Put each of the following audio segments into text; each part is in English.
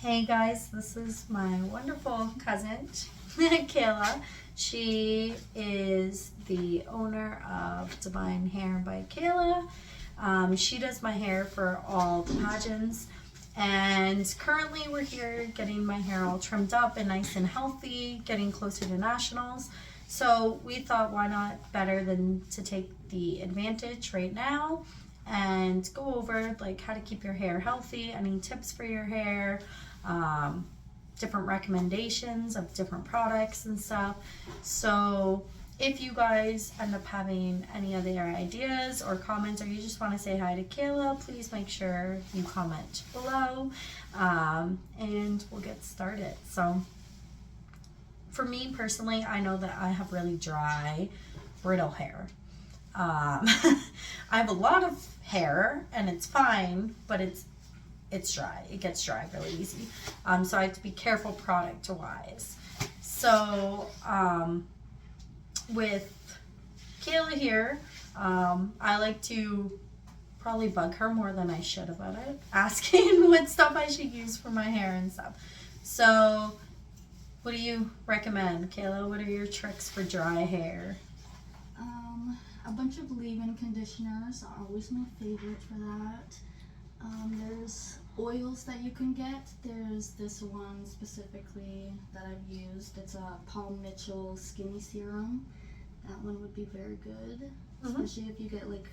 Hey guys, this is my wonderful cousin, Kayla. She is the owner of Divine Hair by Kayla. She does my hair for all the pageants, and currently we're here getting my hair all trimmed up and nice and healthy, getting closer to nationals. So we thought, why not better than to take the advantage right now and go over like how to keep your hair healthy, any tips for your hair, um, different recommendations of different products and stuff. So if you guys end up having any other ideas or comments, or you just want to say hi to Kayla, please make sure you comment below, and we'll get started. So for me personally, I know that I have really dry, brittle hair. I have a lot of hair and it's fine, but it's dry. It gets dry really easy. So I have to be careful product wise. So with Kayla here, I like to probably bug her more than I should about it, asking what stuff I should use for my hair and stuff. So what do you recommend, Kayla? What are your tricks for dry hair? A bunch of leave-in conditioners are always my favorite for that. There's oils that you can get. There's this one specifically that I've used. It's a Paul Mitchell Skinny Serum. That one would be very good, especially if you get like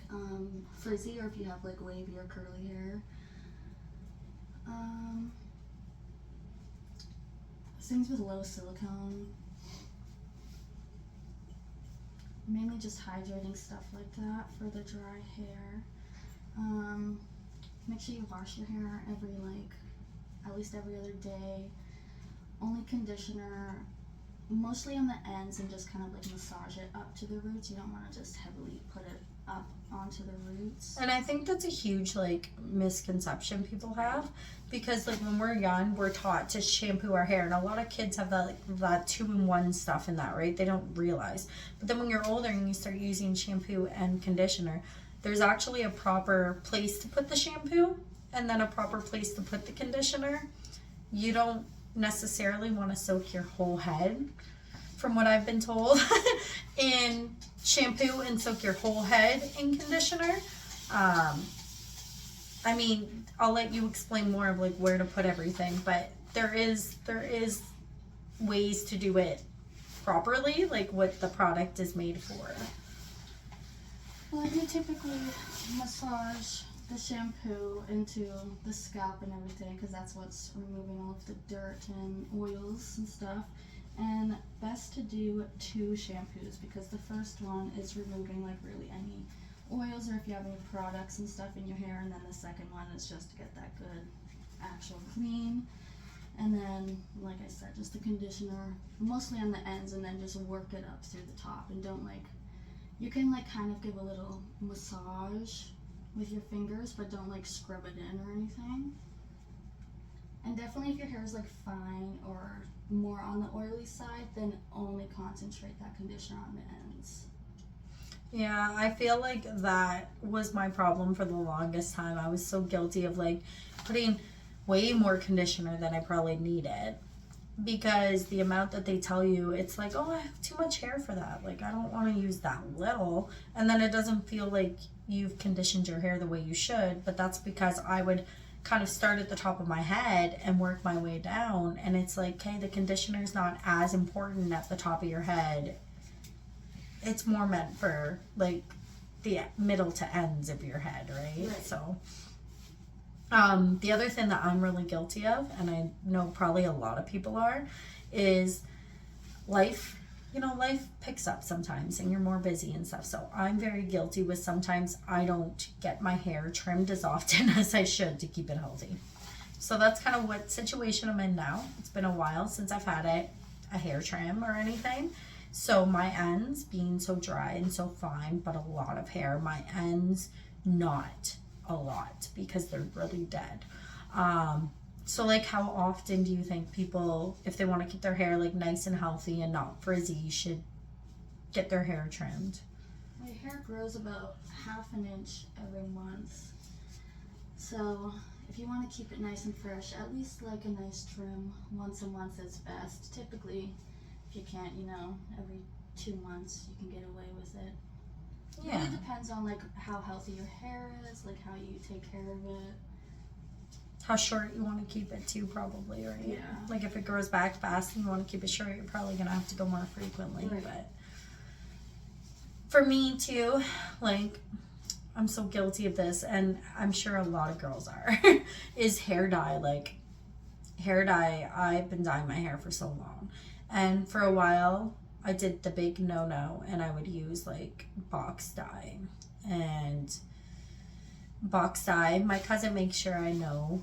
frizzy or if you have like wavy or curly hair. Things with low silicone. Mainly just hydrating stuff like that for the dry hair. Make sure you wash your hair at least every other day. Only conditioner, mostly on the ends, and just kind of like massage it up to the roots. You don't want to just heavily put it up onto the roots. And I think that's a huge like misconception people have, because like when we're young, we're taught to shampoo our hair, and a lot of kids have that like that 2-in-1 stuff in that, right? They don't realize. But then when you're older and you start using shampoo and conditioner, there's actually a proper place to put the shampoo and then a proper place to put the conditioner. You don't necessarily want to soak your whole head, from what I've been told, in shampoo and soak your whole head in conditioner. I mean, I'll let you explain more of like where to put everything, but there is ways to do it properly, like what the product is made for. Well, I do typically massage the shampoo into the scalp and everything, because that's what's removing all of the dirt and oils and stuff. And best to do 2 shampoos, because the first one is removing like really any oils or if you have any products and stuff in your hair, and then the second one is just to get that good actual clean. And then, like I said, just the conditioner mostly on the ends, and then just work it up through the top. And don't like, you can like kind of give a little massage with your fingers, but don't like scrub it in or anything. And definitely if your hair is like fine or more on the oily side, then only concentrate that conditioner on the ends. Yeah, I feel like that was my problem for the longest time. I was so guilty of like putting way more conditioner than I probably needed, because the amount that they tell you, it's like, oh, I have too much hair for that. Like, I don't want to use that little. And then it doesn't feel like you've conditioned your hair the way you should. But that's because I would kind of start at the top of my head and work my way down. And it's like, okay, the conditioner is not as important at the top of your head. It's more meant for like the middle to ends of your head, right? So the other thing that I'm really guilty of, and I know probably a lot of people are, is life picks up sometimes and you're more busy and stuff. So I'm very guilty with sometimes I don't get my hair trimmed as often as I should to keep it healthy. So that's kind of what situation I'm in now. It's been a while since I've had a hair trim or anything. So my ends being so dry and so fine, but a lot of hair, my ends not a lot because they're really dead. So like how often do you think people, if they want to keep their hair like nice and healthy and not frizzy, should get their hair trimmed? My hair grows about 1/2 inch every month. So if you want to keep it nice and fresh, at least like a nice trim once a month is best. Typically, if you can't, every 2 months you can get away with it. It really depends on like how healthy your hair is, like how you take care of it. How short you want to keep it too, probably, right? Yeah. Like if it grows back fast and you want to keep it short, you're probably gonna have to go more frequently. Right. But for me too, like I'm so guilty of this, and I'm sure a lot of girls are, is hair dye. Like hair dye, I've been dyeing my hair for so long, and for a while I did the big no, and I would use like box dye. And box dye, my cousin makes sure I know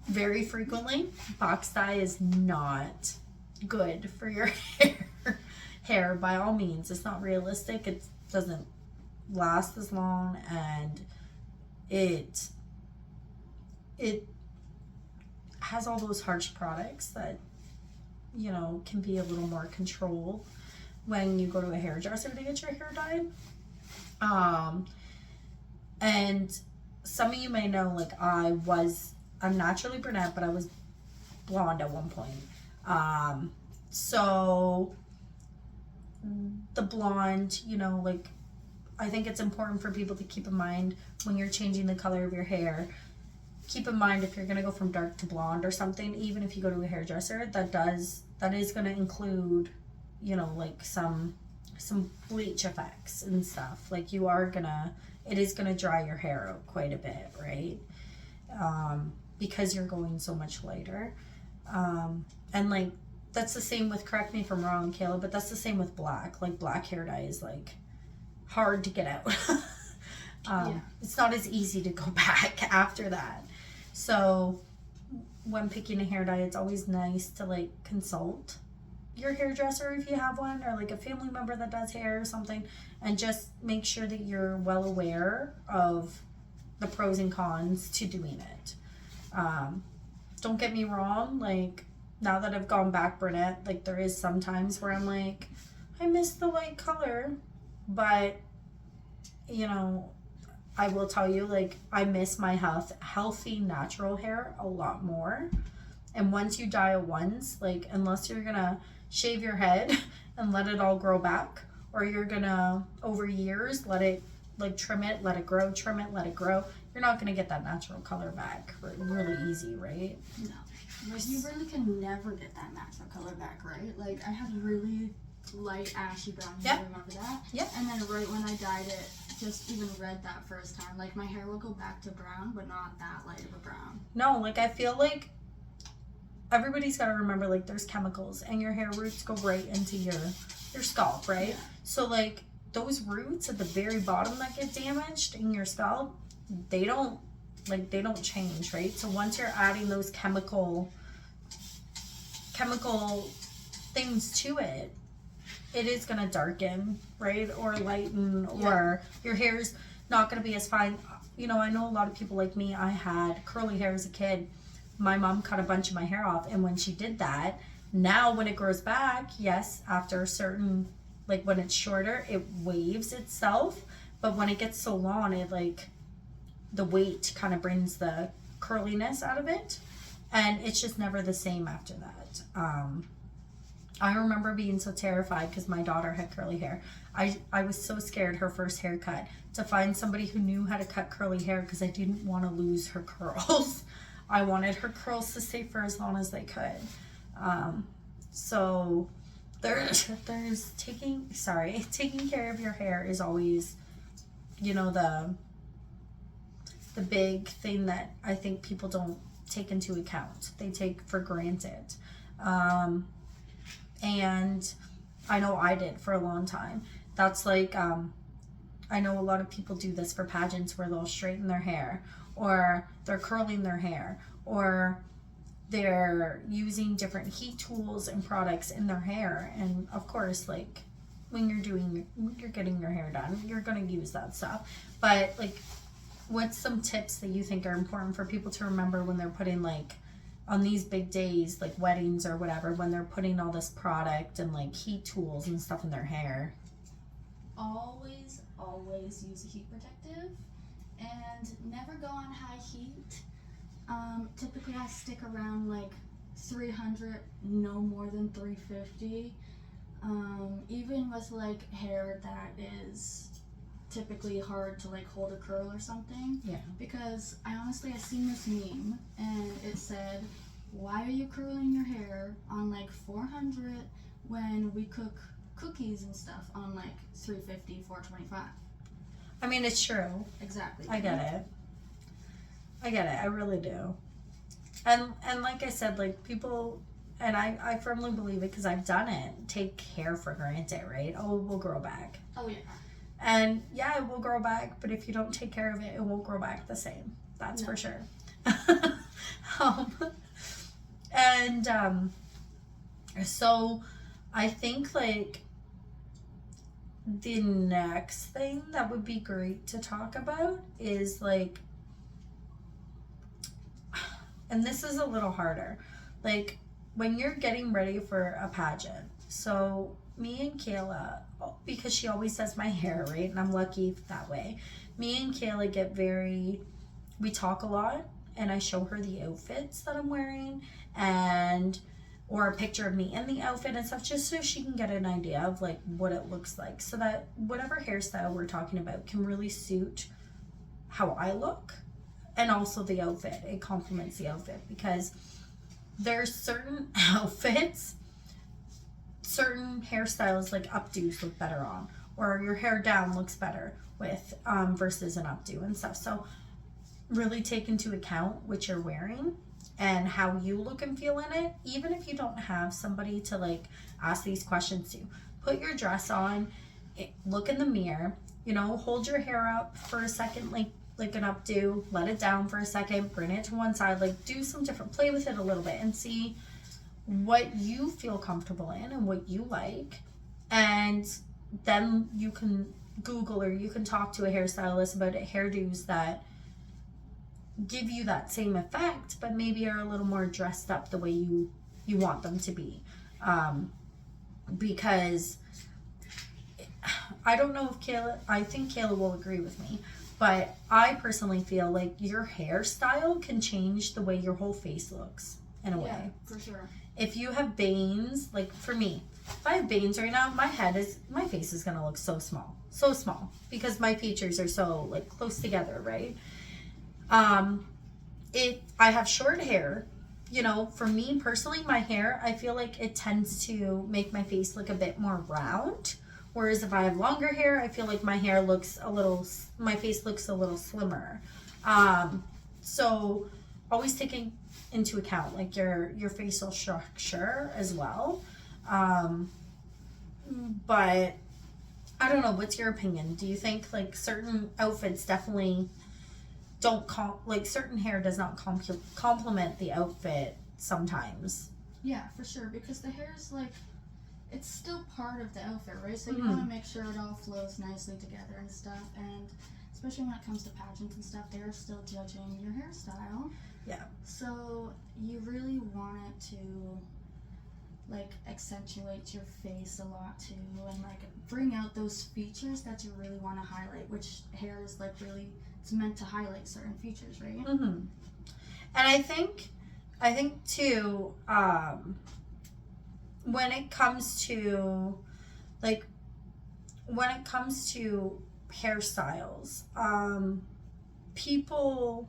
very frequently, box dye is not good for your hair by all means. It's not realistic. It doesn't last as long, and it has all those harsh products that can be a little more controlled when you go to a hairdresser to get your hair dyed. And some of you may know, like I'm naturally brunette, but I was blonde at one point. So the blonde, like I think it's important for people to keep in mind when you're changing the color of your hair. Keep in mind if you're gonna go from dark to blonde or something, even if you go to a hairdresser, that is gonna include, like some bleach effects and stuff. Like it is gonna dry your hair out quite a bit, right? Because you're going so much lighter. And like that's the same with, correct me if I'm wrong, Kayla, but that's the same with black. Like black hair dye is like hard to get out. It's not as easy to go back after that. So when picking a hair dye, it's always nice to like consult your hairdresser if you have one, or like a family member that does hair or something, and just make sure that you're well aware of the pros and cons to doing it. Don't get me wrong, like now that I've gone back brunette, like there is some times where I'm like, I miss the light color, but I will tell you, like I miss my healthy natural hair a lot more. And once you dye it once, like unless you're gonna shave your head and let it all grow back, or you're gonna over years let it like trim it, let it grow, trim it, let it grow, you're not gonna get that natural color back really easy, right? No, like you really can never get that natural color back, right? Like I had really light ashy brown hair, remember that? Yep. And then right when I dyed it, just even red that first time, like my hair will go back to brown, but not that light of a brown. No, like I feel like everybody's got to remember, like there's chemicals and your hair roots go right into your scalp, right? Yeah. So like those roots at the very bottom that get damaged in your scalp, they don't change, right? So once you're adding those chemical things to it, it is going to darken, right? Or lighten, or your hair's not going to be as fine. I know a lot of people like me, I had curly hair as a kid. My mom cut a bunch of my hair off, and when she did that, now when it grows back, yes, after a certain, like when it's shorter, it waves itself, but when it gets so long, it like the weight kind of brings the curliness out of it, and it's just never the same after that. I remember being so terrified because my daughter had curly hair. I was so scared her first haircut to find somebody who knew how to cut curly hair, because I didn't want to lose her curls. I wanted her curls to stay for as long as they could. So there's taking care of your hair is always, the big thing that I think people don't take into account. They take for granted. And I know I did for a long time. That's like, I know a lot of people do this for pageants where they'll straighten their hair, or they're curling their hair, or they're using different heat tools and products in their hair. And of course, like when you're getting your hair done, you're going to use that stuff. But like, what's some tips that you think are important for people to remember when they're putting, like, on these big days, like weddings or whatever, when they're putting all this product and like heat tools and stuff in their hair? Always use a heat protective, and never go on high heat. Typically I stick around like 300, no more than 350. Even with like hair that is typically hard to like hold a curl or something. Yeah. Because I seen this meme and it said, why are you curling your hair on like 400 when we cook cookies and stuff on like 350, 425? I mean, it's true. Exactly. I get it. I really do. And like I said, like people, and I firmly believe it because I've done it, take hair for granted, right? Oh, it will grow back. Oh, yeah. And yeah, it will grow back, but if you don't take care of it, it won't grow back the same. That's for sure. So I think like the next thing that would be great to talk about is like, and this is a little harder, like when you're getting ready for a pageant. So me and Kayla, because she always does my hair, right? And I'm lucky that way. Me and Kayla we talk a lot, and I show her the outfits that I'm wearing or a picture of me in the outfit and stuff, just so she can get an idea of like what it looks like, so that whatever hairstyle we're talking about can really suit how I look, and also the outfit. It complements the outfit, because there's certain outfits, certain hairstyles, like updos look better on, or your hair down looks better with versus an updo and stuff. So really take into account what you're wearing and how you look and feel in it. Even if you don't have somebody to like ask these questions to, put your dress on, look in the mirror, hold your hair up for a second, like an updo, let it down for a second, bring it to one side, like do some different, play with it a little bit and see what you feel comfortable in and what you like. And then you can Google, or you can talk to a hairstylist about hairdos that give you that same effect, but maybe are a little more dressed up the way you want them to be. Because I don't know if I think Kayla will agree with me, but I personally feel like your hairstyle can change the way your whole face looks in a way. For sure. If you have bangs, like for me, if I have bangs right now, my face is gonna look so small because my features are so like close together, right? I have short hair, for me personally, my hair, I feel like it tends to make my face look a bit more round. Whereas if I have longer hair, I feel like my face looks a little slimmer. So always taking into account like your facial structure as well. But I don't know, what's your opinion? Do you think like certain outfits definitely don't certain hair does not complement the outfit sometimes? Yeah, for sure, because the hair is like, it's still part of the outfit, right? So you want to make sure it all flows nicely together and stuff. And especially when it comes to pageants and stuff, they're still judging your hairstyle. Yeah. So you really want it to like accentuate your face a lot too, and like bring out those features that you really want to highlight, which hair is like really, it's meant to highlight certain features, right? And I think too, when it comes to hairstyles, people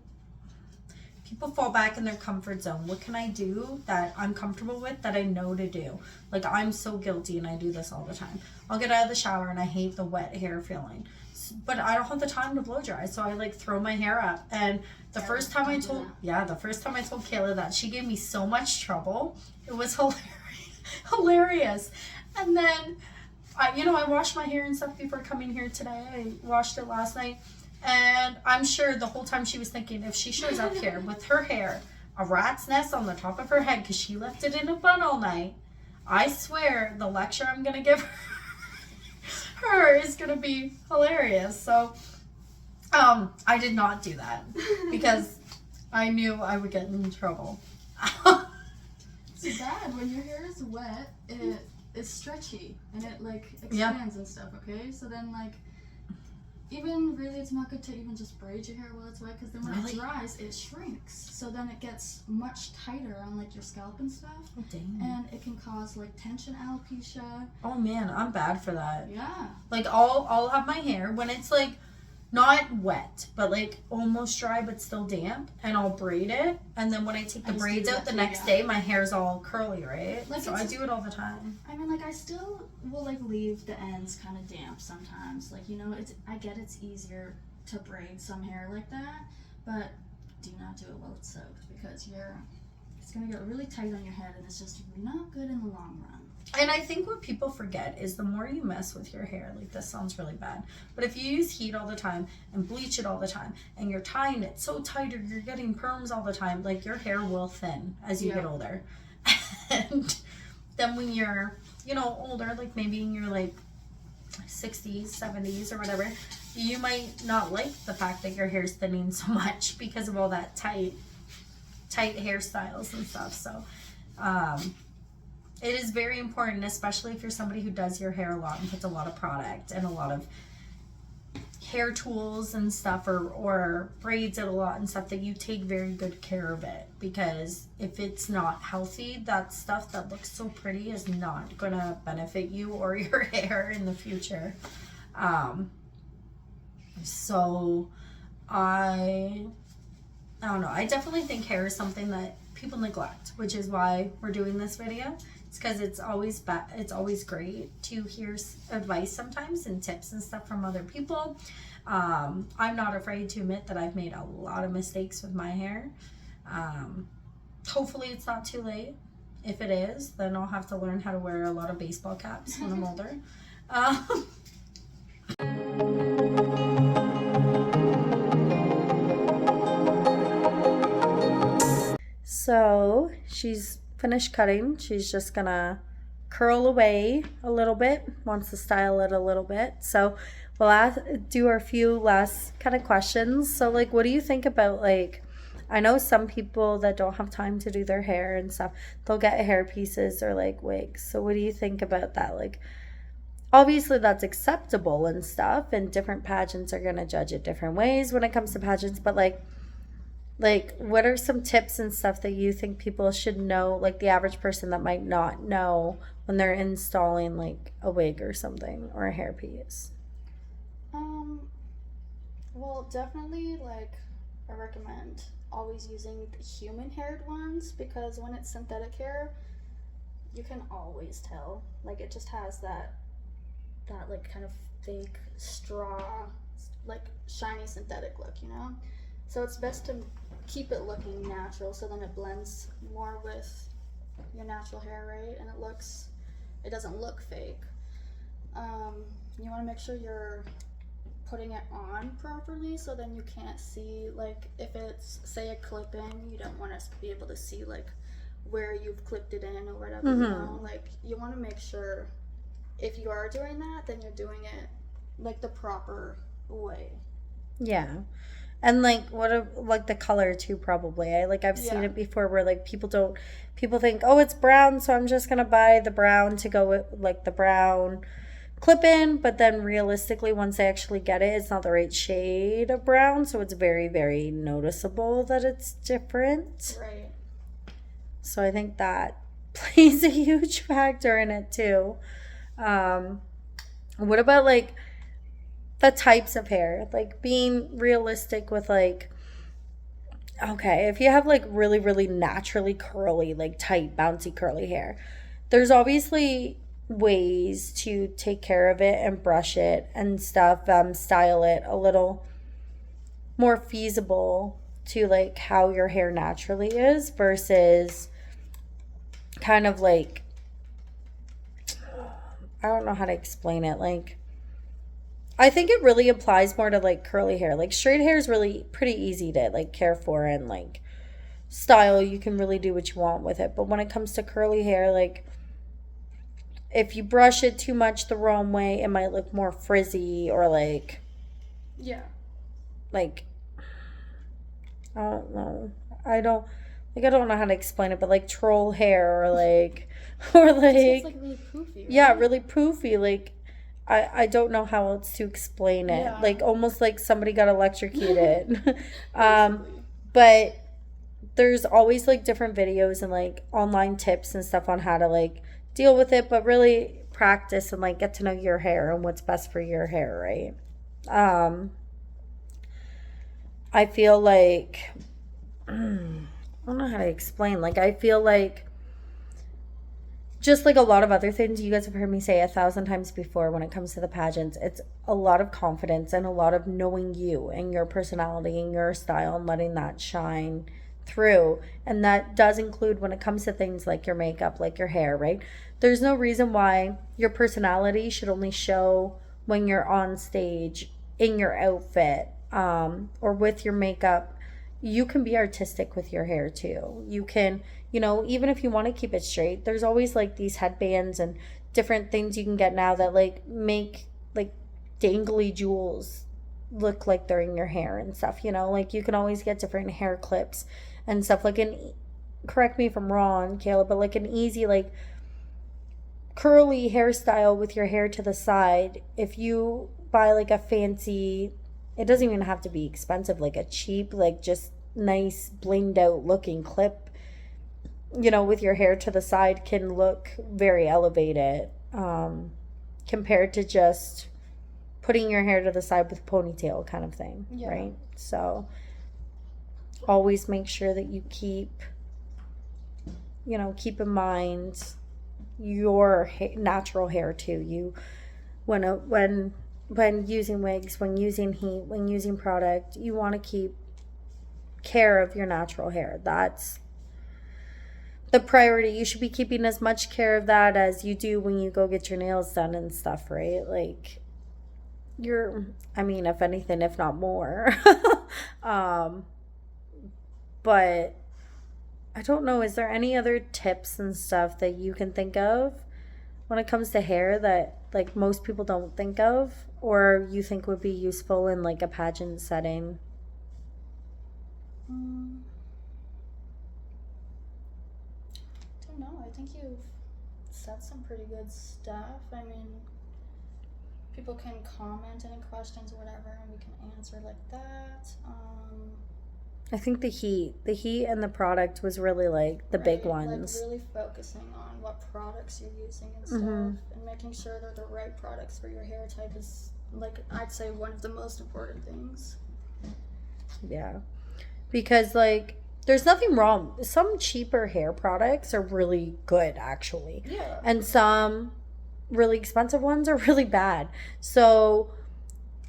fall back in their comfort zone. What can I do that I'm comfortable with, that I know to do? Like, I'm so guilty, and I do this all the time. I'll get out of the shower and I hate the wet hair feeling, but I don't have the time to blow dry, so I like throw my hair up. And the first time I told Kayla that, she gave me so much trouble. It was hilarious. And then I washed my hair and stuff before coming here today. I washed it last night. And I'm sure the whole time she was thinking, if she shows up here with her hair a rat's nest on the top of her head because she left it in a bun all night, I swear the lecture I'm going to give her is going to be hilarious. So I did not do that because I knew I would get in trouble. It's bad when your hair is wet. It's stretchy and it like expands and stuff. Okay, so then like even really it's not good to even just braid your hair while it's wet, because then when Really? it dries it shrinks, so then it gets much tighter on like your scalp and stuff. Oh, dang. And it can cause like tension alopecia. Oh man, I'm bad for that. Yeah. Like I'll have my hair when it's like not wet, but like almost dry but still damp, and I'll braid it, and then when I take the braids out the next day, my hair's all curly, right? Like so I do it all the time. I mean, like, I still will like leave the ends kind of damp sometimes. Like, you know, I get it's easier to braid some hair like that, but do not do it while it's soaked, because it's gonna get really tight on your head, and it's just not good in the long run. And I think what people forget is the more you mess with your hair, like this sounds really bad, but if you use heat all the time and bleach it all the time and you're tying it so tight or you're getting perms all the time, like your hair will thin as you get older. And then when you're, you know, older, like maybe in your like 60s, 70s or whatever, you might not like the fact that your hair's thinning so much because of all that tight hairstyles and stuff. So, it is very important, especially if you're somebody who does your hair a lot and puts a lot of product and a lot of hair tools and stuff, or braids it a lot and stuff, that you take very good care of it, because if it's not healthy, that stuff that looks so pretty is not gonna benefit you or your hair in the future. So I don't know. I definitely think hair is something that people neglect, which is why we're doing this video. It's because it's always great to hear advice sometimes and tips and stuff from other people. I'm not afraid to admit that I've made a lot of mistakes with my hair. Hopefully it's not too late. If it is, then I'll have to learn how to wear a lot of baseball caps when I'm older. So she's finished cutting. She's just gonna curl away a little bit, wants to style it a little bit. So we'll do our few last kind of questions. So like, what do you think about, like, I know some people that don't have time to do their hair and stuff, they'll get hair pieces or like wigs. So what do you think about that? Like, obviously that's acceptable and stuff, and different pageants are gonna judge it different ways when it comes to pageants, but like what are some tips and stuff that you think people should know, like the average person that might not know, when they're installing like a wig or something, or a hairpiece? Well, definitely, like, I recommend always using the human haired ones, because when it's synthetic hair, you can always tell. Like, it just has that like kind of fake straw, like shiny synthetic look, you know? So it's best to keep it looking natural, so then it blends more with your natural hair, right? And it doesn't look fake. You want to make sure you're putting it on properly, so then you can't see, like, if it's, say, a clip in, you don't want to be able to see like where you've clipped it in or whatever. You know, like, you want to make sure if you are doing that, then you're doing it like the proper way. Yeah. And like, like the color too, probably. I've seen it before where like people think, oh, it's brown, so I'm just gonna buy the brown to go with, like, the brown clip in, but then realistically once they actually get it, it's not the right shade of brown, so it's very, very noticeable that it's different. Right. So I think that plays a huge factor in it too. What about like the types of hair, like being realistic with, like, okay, if you have like really, really naturally curly, like tight, bouncy, curly hair, there's obviously ways to take care of it and brush it and stuff, style it a little more feasible to like how your hair naturally is, versus kind of like, I don't know how to explain it. Like, I think it really applies more to like curly hair. Like straight hair is really pretty easy to like care for and like style. You can really do what you want with it. But when it comes to curly hair, like if you brush it too much the wrong way, it might look more frizzy, or like, like, I don't know. I don't know how to explain it, but like troll hair, or like, or like, it's like really poofy, right? Yeah, really poofy. Like, I don't know how else to explain it. Yeah. Like almost like somebody got electrocuted. Basically. But there's always like different videos and like online tips and stuff on how to like deal with it, but really practice and like get to know your hair and what's best for your hair, right? Um, I feel like I don't know how to explain. Like I feel like just like a lot of other things you guys have heard me say 1,000 times before when it comes to the pageants, it's a lot of confidence and a lot of knowing you and your personality and your style and letting that shine through. And that does include when it comes to things like your makeup, like your hair, right? There's no reason why your personality should only show when you're on stage in your outfit, or with your makeup. You can be artistic with your hair too. You can, even if you want to keep it straight, there's always like these headbands and different things you can get now that like make like dangly jewels look like they're in your hair and stuff, like you can always get different hair clips and stuff like correct me if I'm wrong, Kayla, but like an easy like curly hairstyle with your hair to the side. If you buy like a fancy, it doesn't even have to be expensive, like a cheap, like just nice blinged out looking clip, with your hair to the side can look very elevated, compared to just putting your hair to the side with ponytail kind of thing, Yeah. right? So always make sure that you keep in mind your natural hair too. You when using wigs, when using heat, when using product, you want to keep care of your natural hair. That's the priority. You should be keeping as much care of that as you do when you go get your nails done and stuff, right? Like if anything, if not more. But I don't know, is there any other tips and stuff that you can think of when it comes to hair that like most people don't think of or you think would be useful in like a pageant setting? Don't know. I think you've said some pretty good stuff. I mean, people can comment any questions or whatever, and we can answer like that. I think the heat and the product was really like the big Right, ones. like really focusing on what products you're using and stuff, Mhm. and making sure they're the right products for your hair type is like I'd say one of the most important things. Yeah. Because like there's nothing wrong. Some cheaper hair products are really good actually. Yeah. And some really expensive ones are really bad. So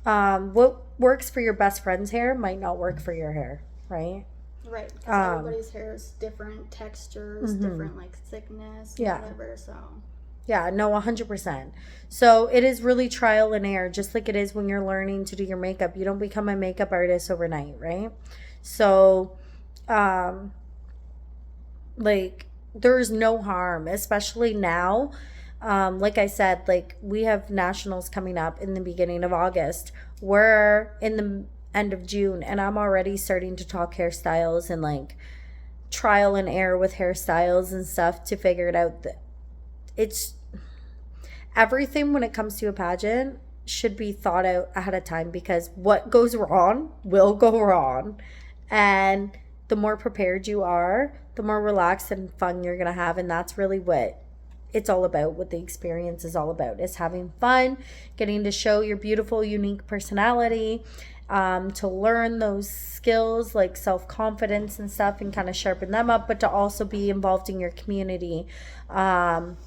what works for your best friend's hair might not work for your hair, right? Right, because everybody's hair is different textures, different like thickness, Yeah. whatever. So Yeah, no, 100%. So it is really trial and error, just like it is when you're learning to do your makeup. You don't become a makeup artist overnight, right? So, like, there's no harm, especially now. Like I said, like, we have nationals coming up in the beginning of August. We're in the end of June, and I'm already starting to talk hairstyles and, like, trial and error with hairstyles and stuff to figure it out. It's everything when it comes to a pageant should be thought out ahead of time because what goes wrong will go wrong. And the more prepared you are, the more relaxed and fun you're going to have. And that's really what it's all about, what the experience is all about, is having fun, getting to show your beautiful, unique personality, to learn those skills like self-confidence and stuff and kind of sharpen them up, but to also be involved in your community, and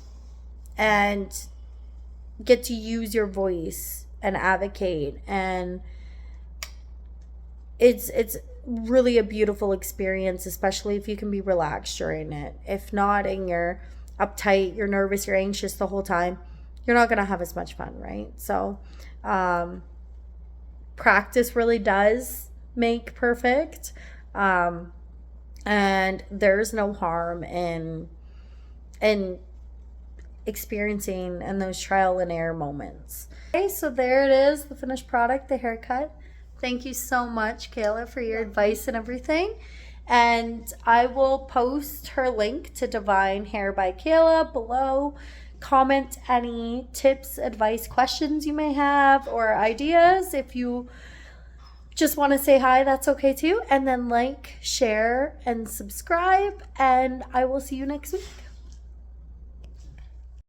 get to use your voice and advocate. And it's really a beautiful experience, especially if you can be relaxed during it. If not, and you're uptight, you're nervous, you're anxious the whole time, you're not going to have as much fun, right? So practice really does make perfect, and there's no harm in experiencing in those trial and error moments. Okay, so there it is, the finished product, the haircut. Thank you so much, Kayla, for your advice and everything. And I will post her link to Divine Hair by Kayla below. comment any tips, advice, questions you may have, or ideas. If you just want to say hi, that's okay too. And then like, share, and subscribe. And I will see you next week.